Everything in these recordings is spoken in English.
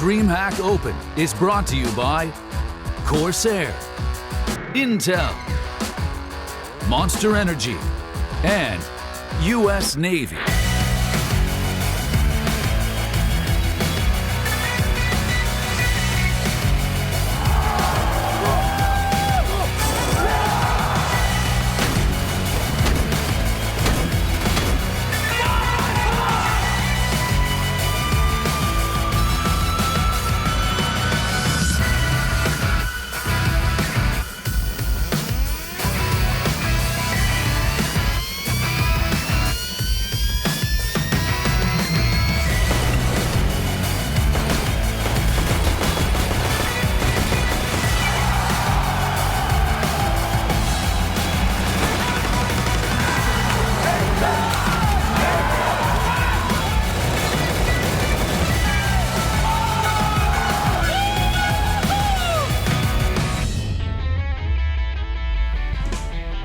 DreamHack Open is brought to you by Corsair, Intel, Monster Energy, and U.S. Navy.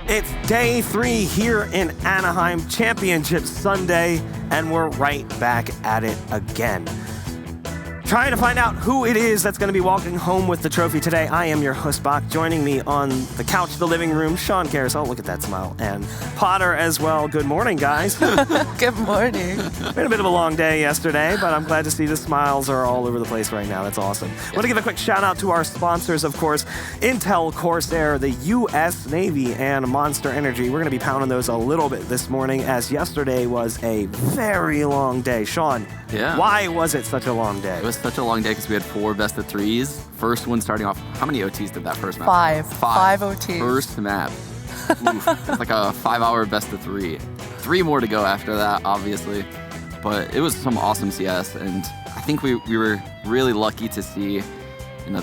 It's day 3 here in Anaheim, Championship Sunday, and we're right back at it again. Trying to find out who it is that's going to be walking home with the trophy today. I am your host, Bach. Joining me on the couch, the living room, Sean Carousel. Look at that smile. And Potter as well. Good morning, guys. Good morning. Been a bit of a long day yesterday, but I'm glad to see the smiles are all over the place right now. That's awesome. I want to give a quick shout out to our sponsors, of course, Intel, Corsair, the U.S. Navy, and Monster Energy. We're going to be pounding those a little bit this morning, as yesterday was a very long day. Sean, why was it such a long day? It was such a long day because we had 4 best of 3s. First one starting off, how many OTs did that first map? 5 OTs. First map. Oof, it's like a 5-hour best of 3. 3 more to go after that, obviously. But it was some awesome CS, and I think we were really lucky to see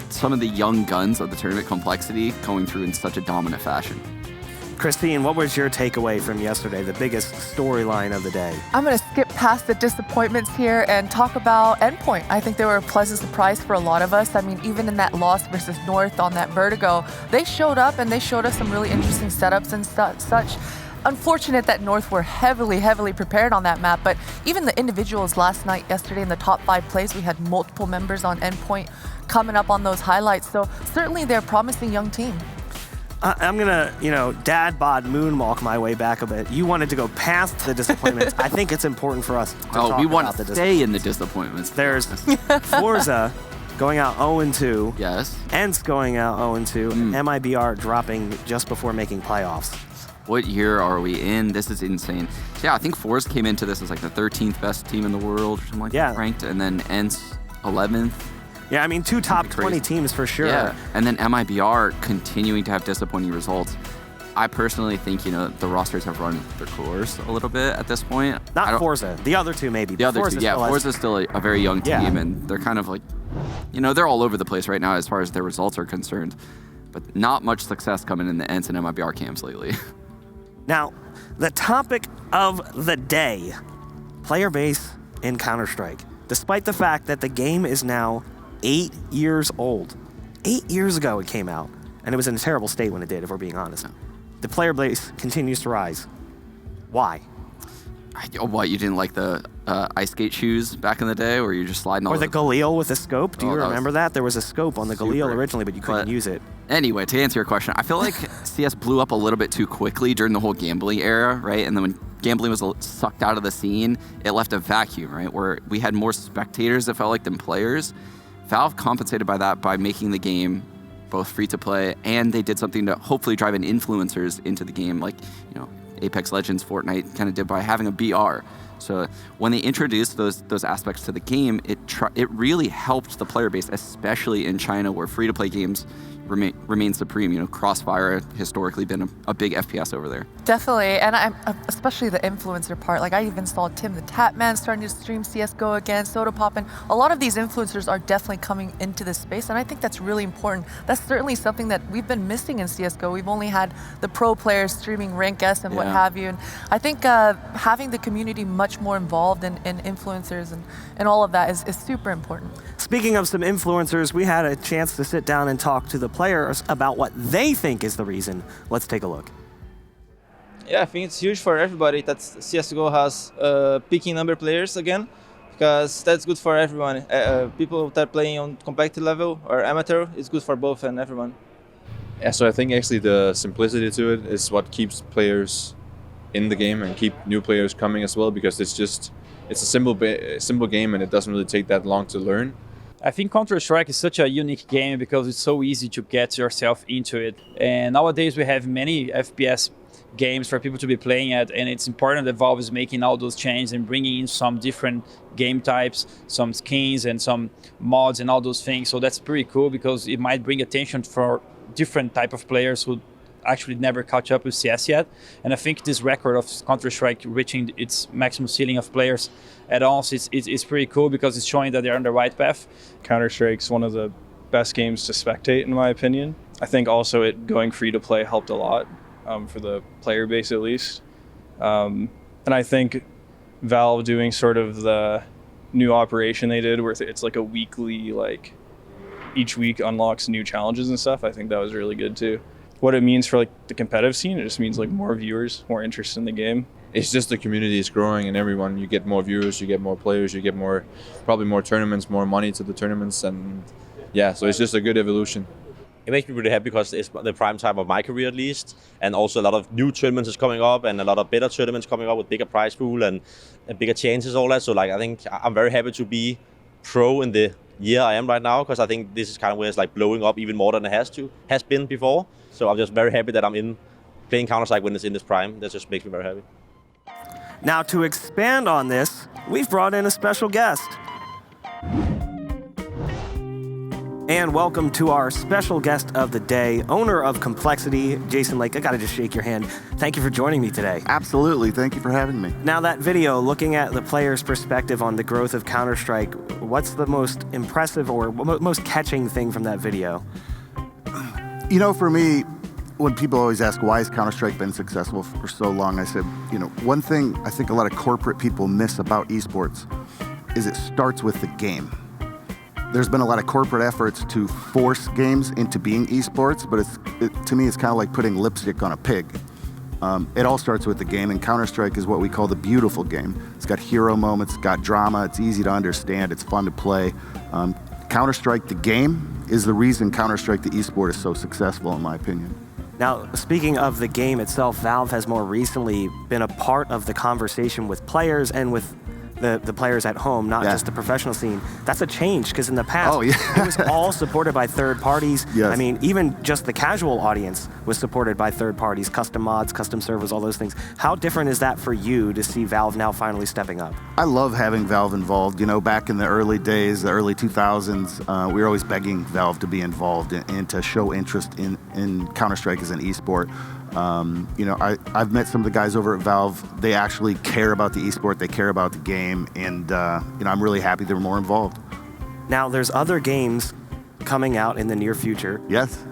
some of the young guns of the tournament complexity going through in such a dominant fashion. Christine, what was your takeaway from yesterday, the biggest storyline of the day? I'm going to skip past the disappointments here and talk about Endpoint. I think they were a pleasant surprise for a lot of us. I mean, even in that loss versus North on that Vertigo, they showed up and they showed us some really interesting setups and such. Unfortunate that North were heavily prepared on that map, but even the individuals last night, yesterday in the top 5 plays, we had multiple members on Endpoint coming up on those highlights. So certainly they're a promising young team. I'm going to, dad bod moonwalk my way back a bit. You wanted to go past the disappointments. I think it's important for us to talk about the disappointments. We want to stay in the disappointments. There's Forza going out 0-2. Yes. Ents going out 0-2. And MIBR dropping just before making playoffs. What year are we in? This is insane. So yeah, I think Forza came into this as like the 13th best team in the world or something like that, ranked. And then Ents 11th. Yeah, I mean, 2 top 20 teams for sure. Yeah, and then MIBR continuing to have disappointing results. I personally think, the rosters have run their course a little bit at this point. Not Forza. The other 2 maybe. The other 2, yeah. Forza's still a very young team, and they're kind of like, they're all over the place right now as far as their results are concerned. But not much success coming in the Ents and MIBR camps lately. Now, the topic of the day, player base in Counter-Strike. Despite the fact that the game is now 8 years old. 8 years ago it came out, and it was in a terrible state when it did, if we're being honest. The player base continues to rise. Why? What, you didn't like the ice skate shoes back in the day where you're just sliding all Or the Galil with a scope? Do you remember that? There was a scope on the Galil originally, but you couldn't use it. Anyway, to answer your question, I feel like CS blew up a little bit too quickly during the whole gambling era, right? And then when gambling was sucked out of the scene, it left a vacuum, right? Where we had more spectators, it felt like, than players. Valve compensated by that by making the game both free to play, and they did something to hopefully drive in influencers into the game, like Apex Legends, Fortnite kind of did by having a BR. So when they introduced those aspects to the game, it really helped the player base, especially in China, where free to play games remain supreme. Crossfire historically been a big FPS over there. Definitely, and I'm especially the influencer part. Like I even saw Tim the Tatman starting to stream CS:GO again, Soda Pop, and a lot of these influencers are definitely coming into this space, and I think that's really important. That's certainly something that we've been missing in CS:GO. We've only had the pro players streaming Rank S and what have you, and I think having the community much more involved in influencers and all of that is super important. Speaking of some influencers, we had a chance to sit down and talk to the players about what they think is the reason. Let's take a look. Yeah, I think it's huge for everybody that CSGO has picking number players again. because that's good for everyone. People that are playing on competitive level or amateur, it's good for both and everyone. Yeah, so I think actually the simplicity to it is what keeps players in the game and keep new players coming as well, because it's a simple game and it doesn't really take that long to learn. I think Counter-Strike is such a unique game because it's so easy to get yourself into it. And nowadays we have many FPS games for people to be playing at, and it's important that Valve is making all those changes and bringing in some different game types, some skins and some mods and all those things. So that's pretty cool because it might bring attention for different type of players who actually never catch up with CS yet. And I think this record of Counter-Strike reaching its maximum ceiling of players at all is pretty cool because it's showing that they're on the right path. Counter-Strike's one of the best games to spectate, in my opinion. I think also it going free to play helped a lot for the player base at least. And I think Valve doing sort of the new operation they did where it's like a weekly, like each week unlocks new challenges and stuff. I think that was really good too. What it means for like the competitive scene, it just means like more viewers, more interest in the game. It's just the community is growing and everyone, you get more viewers, you get more players, you get probably more tournaments, more money to the tournaments, and yeah, so it's just a good evolution. It makes me really happy because it's the prime time of my career at least, and also a lot of new tournaments is coming up and a lot of better tournaments coming up with bigger prize pool and bigger chances, all that. So like I think I'm very happy to be pro in the year I am right now, because I think this is kind of where it's like blowing up even more than it has been before. So I'm just very happy that I'm in playing Counter-Strike when it's in this prime. That just makes me very happy. Now, to expand on this, we've brought in a special guest. And welcome to our special guest of the day, owner of Complexity, Jason Lake. I gotta just shake your hand. Thank you for joining me today. Absolutely, thank you for having me. Now that video, looking at the player's perspective on the growth of Counter-Strike, what's the most impressive or most catching thing from that video? You know, for me, when people always ask why has Counter-Strike been successful for so long, I said, you know, one thing I think a lot of corporate people miss about esports is it starts with the game. There's been a lot of corporate efforts to force games into being esports, but to me, it's kind of like putting lipstick on a pig. It all starts with the game, and Counter-Strike is what we call the beautiful game. It's got hero moments, it's got drama, it's easy to understand, it's fun to play. Counter-Strike, the game, is the reason Counter-Strike, the esport, is so successful, in my opinion. Now, speaking of the game itself, Valve has more recently been a part of the conversation with players and with the players at home, not just the professional scene. That's a change, because in the past, it was all supported by third parties. Yes. I mean, even just the casual audience was supported by third parties, custom mods, custom servers, all those things. How different is that for you to see Valve now finally stepping up? I love having Valve involved. You know, back in the early days, the early 2000s, we were always begging Valve to be involved and to show interest in Counter-Strike as an esport. You know, I've met some of the guys over at Valve. They actually care about the esport, they care about the game, and you know, I'm really happy they were more involved. Now, there's other games coming out in the near future. Yes.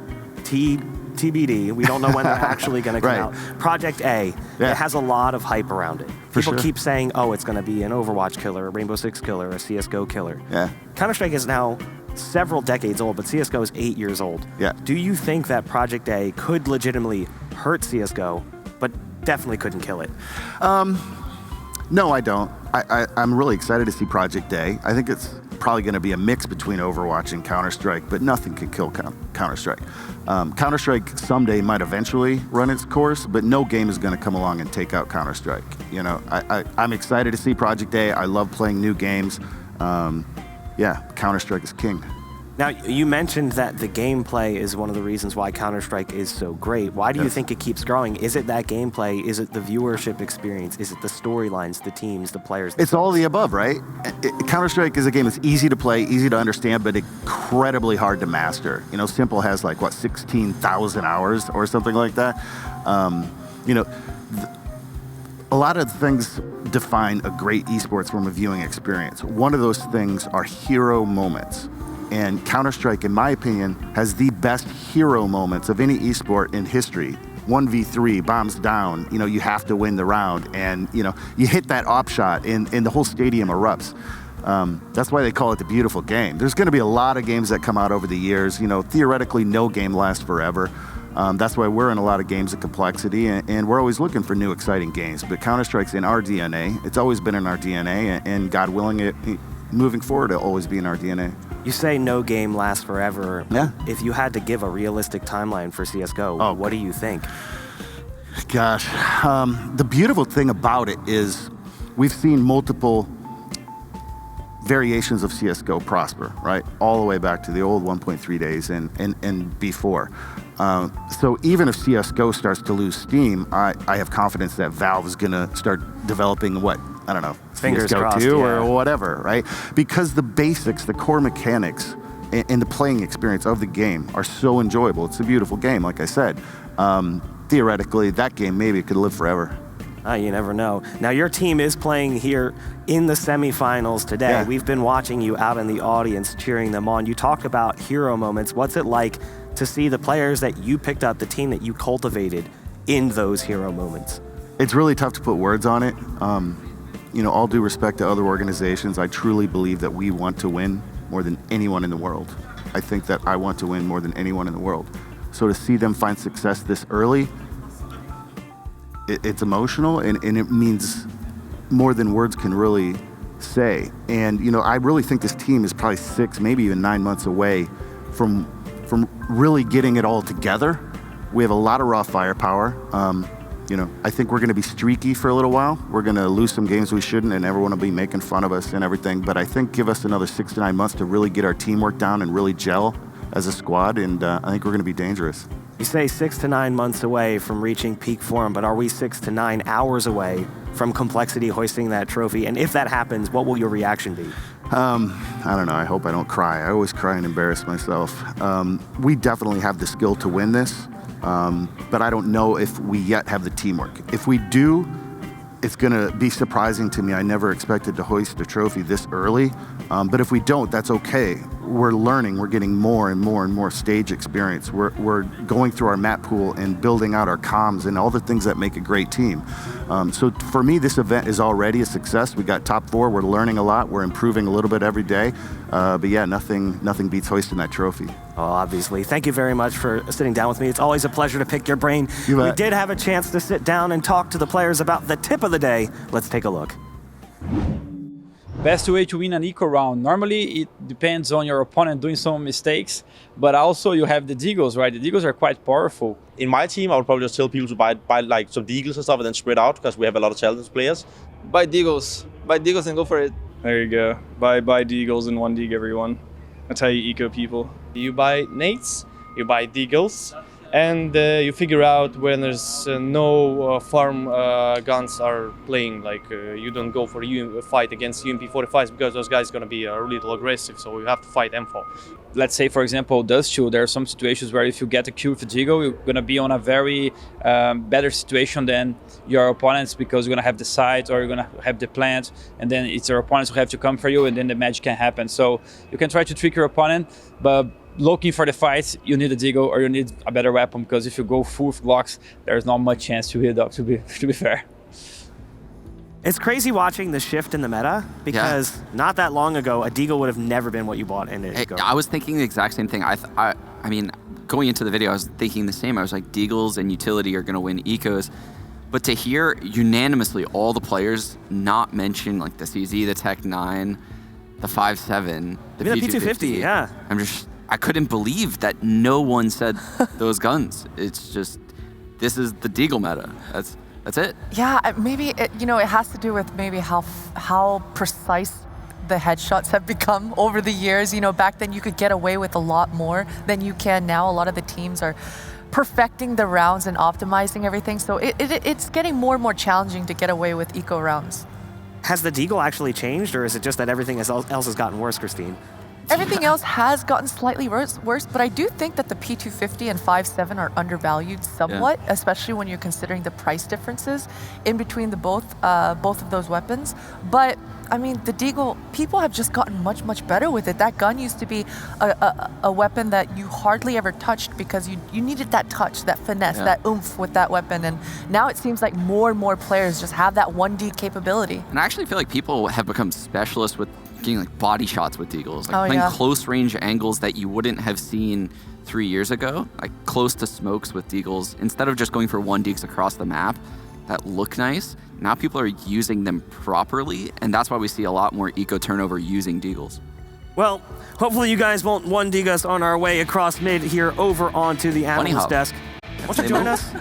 TBD. We don't know when they're actually going to come out. Project A, it has a lot of hype around it. People keep saying, oh, it's going to be an Overwatch killer, a Rainbow Six killer, a CSGO killer. Yeah. Counter-Strike is now several decades old, but CSGO is 8 years old. Yeah. Do you think that Project A could legitimately hurt CSGO, but definitely couldn't kill it? No, I don't. I'm really excited to see Project A. I think it's probably going to be a mix between Overwatch and Counter-Strike, but nothing can kill Counter-Strike. Counter-Strike someday might eventually run its course, but no game is going to come along and take out Counter-Strike. You know, I'm excited to see Project A. I love playing new games. Yeah, Counter-Strike is king. Now, you mentioned that the gameplay is one of the reasons why Counter-Strike is so great. Why do you think it keeps growing? Is it that gameplay? Is it the viewership experience? Is it the storylines, the teams, the players? It's all the above, right? Counter-Strike is a game that's easy to play, easy to understand, but incredibly hard to master. You know, Simple has like, what, 16,000 hours or something like that? You know, a lot of things define a great esports from a viewing experience. One of those things are hero moments. And Counter-Strike, in my opinion, has the best hero moments of any esport in history. 1v3, bombs down, you know, you have to win the round, and you know, you hit that op shot and the whole stadium erupts. That's why they call it the beautiful game. There's gonna be a lot of games that come out over the years. You know, theoretically, no game lasts forever. That's why we're in a lot of games of complexity, and we're always looking for new, exciting games. But Counter-Strike's in our DNA. It's always been in our DNA, and God willing, moving forward, it'll always be in our DNA. You say no game lasts forever. Yeah. If you had to give a realistic timeline for CSGO, what do you think? Gosh, the beautiful thing about it is we've seen multiple variations of CSGO prosper, right? All the way back to the old 1.3 days and before. So even if CSGO starts to lose steam, I have confidence that Valve is going to start developing Fingers CSGO crossed, 2 yeah. or whatever, right? Because the basics, the core mechanics, and the playing experience of the game are so enjoyable. It's a beautiful game, like I said. Theoretically, that game maybe could live forever. You never know. Now, your team is playing here in the semifinals today. Yeah. We've been watching you out in the audience, cheering them on. You talked about hero moments. What's it like to see the players that you picked up, the team that you cultivated, in those hero moments? It's really tough to put words on it. All due respect to other organizations, I truly believe that we want to win more than anyone in the world. I think that I want to win more than anyone in the world. So to see them find success this early, it's emotional, and it means more than words can really say. And, I really think this team is probably 6, maybe even 9 months away from really getting it all together. We have a lot of raw firepower. I think we're going to be streaky for a little while. We're going to lose some games we shouldn't, and everyone will be making fun of us and everything. But I think give us another 6 to 9 months to really get our teamwork down and really gel as a squad, and I think we're going to be dangerous. You say 6 to 9 months away from reaching peak form, but are we 6 to 9 hours away from Complexity hoisting that trophy? And if that happens, what will your reaction be? I don't know. I hope I don't cry. I always cry and embarrass myself. We definitely have the skill to win this, but I don't know if we yet have the teamwork. If we do, it's going to be surprising to me. I never expected to hoist a trophy this early, but if we don't, that's okay. We're learning. We're getting more and more and more stage experience. We're going through our map pool and building out our comms and all the things that make a great team. So for me, this event is already a success. We got top 4. We're learning a lot. We're improving a little bit every day. But yeah, nothing beats hoisting that trophy. Oh, obviously. Thank you very much for sitting down with me. It's always a pleasure to pick your brain. You bet. We did have a chance to sit down and talk to the players about the tip of the day. Let's take a look. Best way to win an eco round. Normally, it depends on your opponent doing some mistakes, but also you have the deagles, right? The deagles are quite powerful. In my team, I would probably just tell people to buy like some deagles and stuff and then spread out because we have a lot of talented players. Buy Deagles. Buy Deagles and go for it. There you go. Buy Deagles and 1 Deag everyone. That's how you eco people. You buy nades, you buy deagles, and you figure out when there's no farm guns are playing. Like you don't go for a fight against UMP45s because those guys are going to be a little aggressive, so you have to fight M4. Let's say, for example, Dust 2, there are some situations where if you get a kill with a deagle, you're going to be on a very better situation than your opponents because you're going to have the site or you're going to have the plant, and then it's your opponents who have to come for you, and then the magic can happen. So you can try to trick your opponent, but looking for the fights, you need a deagle or you need a better weapon, because if you go full with Glocks, there's not much chance to hit up, to be fair. It's crazy watching the shift in the meta because not that long ago, a deagle would have never been what you bought in it. I was thinking the exact same thing. I mean, going into the video, I was thinking the same. I was like, deagles and utility are going to win ecos. But to hear unanimously all the players not mention like the CZ, the Tech 9, the 5.7, the P250, yeah. I couldn't believe that no one said those guns. It's just, this is the deagle meta. That's it. Yeah, maybe it has to do with maybe how precise the headshots have become over the years. Back then you could get away with a lot more than you can now. A lot of the teams are perfecting the rounds and optimizing everything. So it's getting more and more challenging to get away with eco rounds. Has the deagle actually changed, or is it just that everything else has gotten worse, Christine? Everything else has gotten slightly worse, but I do think that the P250 and 5.7 are undervalued somewhat, especially when you're considering the price differences in between the both of those weapons. But I mean, the deagle, people have just gotten much, much better with it. That gun used to be a weapon that you hardly ever touched because you needed that touch, that finesse, that oomph with that weapon. And now it seems like more and more players just have that 1D capability. And I actually feel like people have become specialists with getting like body shots with deagles, like playing close range angles that you wouldn't have seen 3 years ago, like close to smokes with deagles. Instead of just going for one deags across the map that look nice, now people are using them properly, and that's why we see a lot more eco turnover using deagles. Well, hopefully you guys won't one dig us on our way across mid here over onto the analyst desk. What's up, join us?